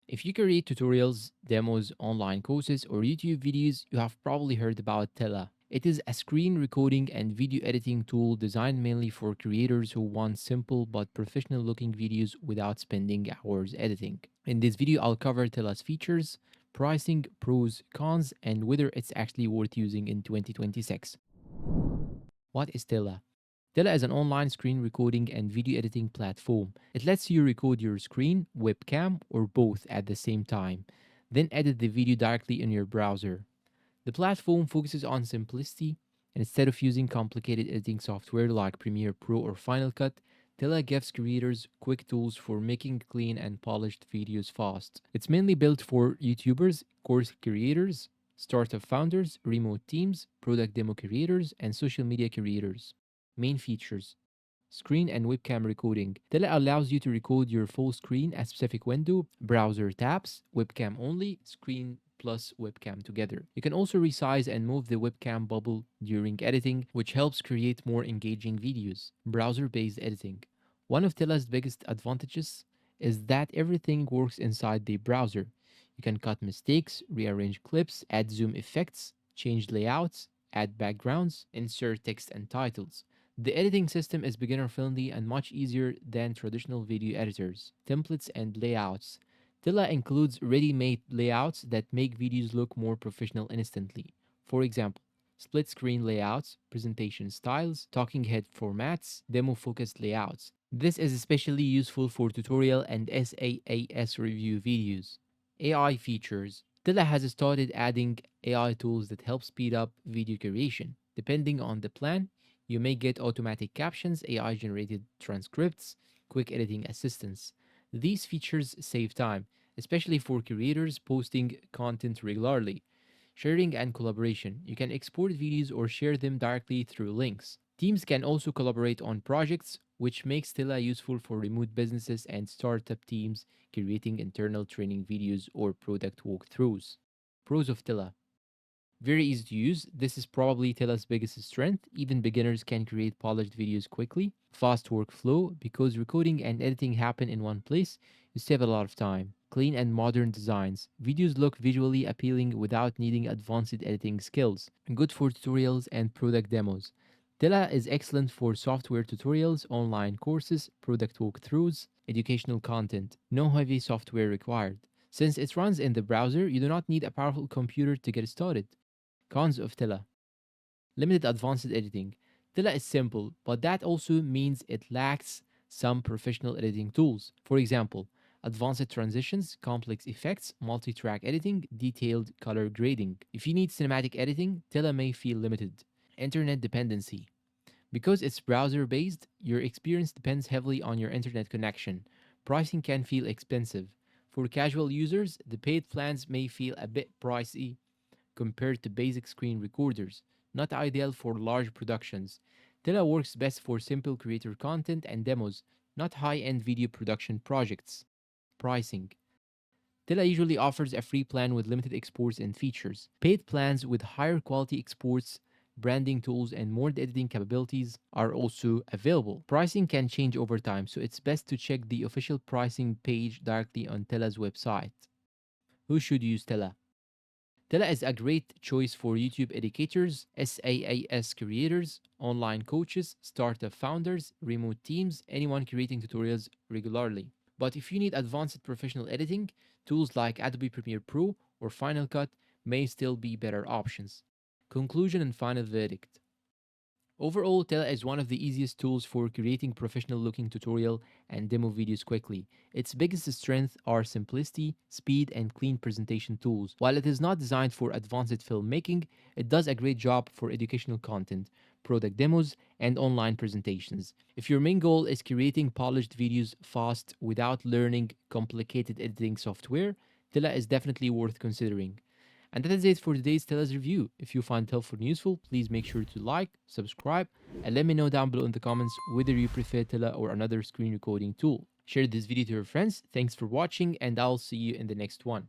If you create tutorials, demos, online courses, or YouTube videos, you have probably heard about Tella. It is a screen recording and video editing tool designed mainly for creators who want simple but professional looking videos without spending hours editing. In this video, I'll cover Tella's features, pricing, pros, cons, and whether it's actually worth using in 2026. What is Tella? Tella is an online screen recording and video editing platform. It lets you record your screen, webcam, or both at the same time, then edit the video directly in your browser. The platform focuses on simplicity, and instead of using complicated editing software like Premiere Pro or Final Cut, Tella gives creators quick tools for making clean and polished videos fast. It's mainly built for YouTubers, course creators, startup founders, remote teams, product demo creators, and social media creators. Main features: screen and webcam recording. Tele allows you to record your full screen at specific window, browser tabs, webcam only, screen plus webcam together. You can also resize and move the webcam bubble during editing, which helps create more engaging videos. Browser-based editing. One of Tele's biggest advantages is that everything works inside the browser. You can cut mistakes, rearrange clips, add zoom effects, change layouts, add backgrounds, insert text and titles. The editing system is beginner friendly and much easier than traditional video editors. Templates and layouts. Tilla includes ready made layouts that make videos look more professional instantly. For example, split screen layouts, presentation styles, talking head formats, demo focused layouts. This is especially useful for tutorial and SaaS review videos. AI features. Tilla has started adding AI tools that help speed up video creation. Depending on the plan, you may get automatic captions, AI generated transcripts, quick editing assistance. These features save time, especially for creators posting content regularly. Sharing and collaboration. You can export videos or share them directly through links. Teams can also collaborate on projects, which makes Tilla useful for remote businesses and startup teams creating internal training videos or product walkthroughs. Pros of Tilla: very easy to use. This is probably Tella's biggest strength. Even beginners can create polished videos quickly. Fast workflow. Because recording and editing happen in one place, you save a lot of time. Clean and modern designs. Videos look visually appealing without needing advanced editing skills. Good for tutorials and product demos. Tella is excellent for software tutorials, online courses, product walkthroughs, educational content. No heavy software required. Since it runs in the browser, you do not need a powerful computer to get started. Cons of Tilla: limited advanced editing. Tilla is simple, but that also means it lacks some professional editing tools. For example, advanced transitions, complex effects, multi track editing, detailed color grading. If you need cinematic editing, Tilla may feel limited. Internet dependency. Because it's browser based, your experience depends heavily on your internet connection. Pricing can feel expensive. For casual users, the paid plans may feel a bit pricey compared to basic screen recorders, not ideal for large productions. Tela works best for simple creator content and demos, not high end video production projects. Pricing. Tela usually offers a free plan with limited exports and features. Paid plans with higher quality exports, branding tools, and more editing capabilities are also available. Pricing can change over time, so it's best to check the official pricing page directly on Tela's website. Who should use Tela? Tela is a great choice for YouTube educators, SaaS creators, online coaches, startup founders, remote teams, anyone creating tutorials regularly. But if you need advanced professional editing, tools like Adobe Premiere Pro or Final Cut may still be better options. Conclusion and final verdict. Overall, Tela is one of the easiest tools for creating professional looking tutorial and demo videos quickly. Its biggest strength are simplicity, speed, and clean presentation tools. While it is not designed for advanced filmmaking, it does a great job for educational content, product demos, and online presentations. If your main goal is creating polished videos fast without learning complicated editing software, Tela is definitely worth considering. And that is it for today's Tella's review. If you find it helpful and useful, please make sure to like, subscribe, and let me know down below in the comments whether you prefer Tella or another screen recording tool. Share this video to your friends. Thanks for watching, and I'll see you in the next one.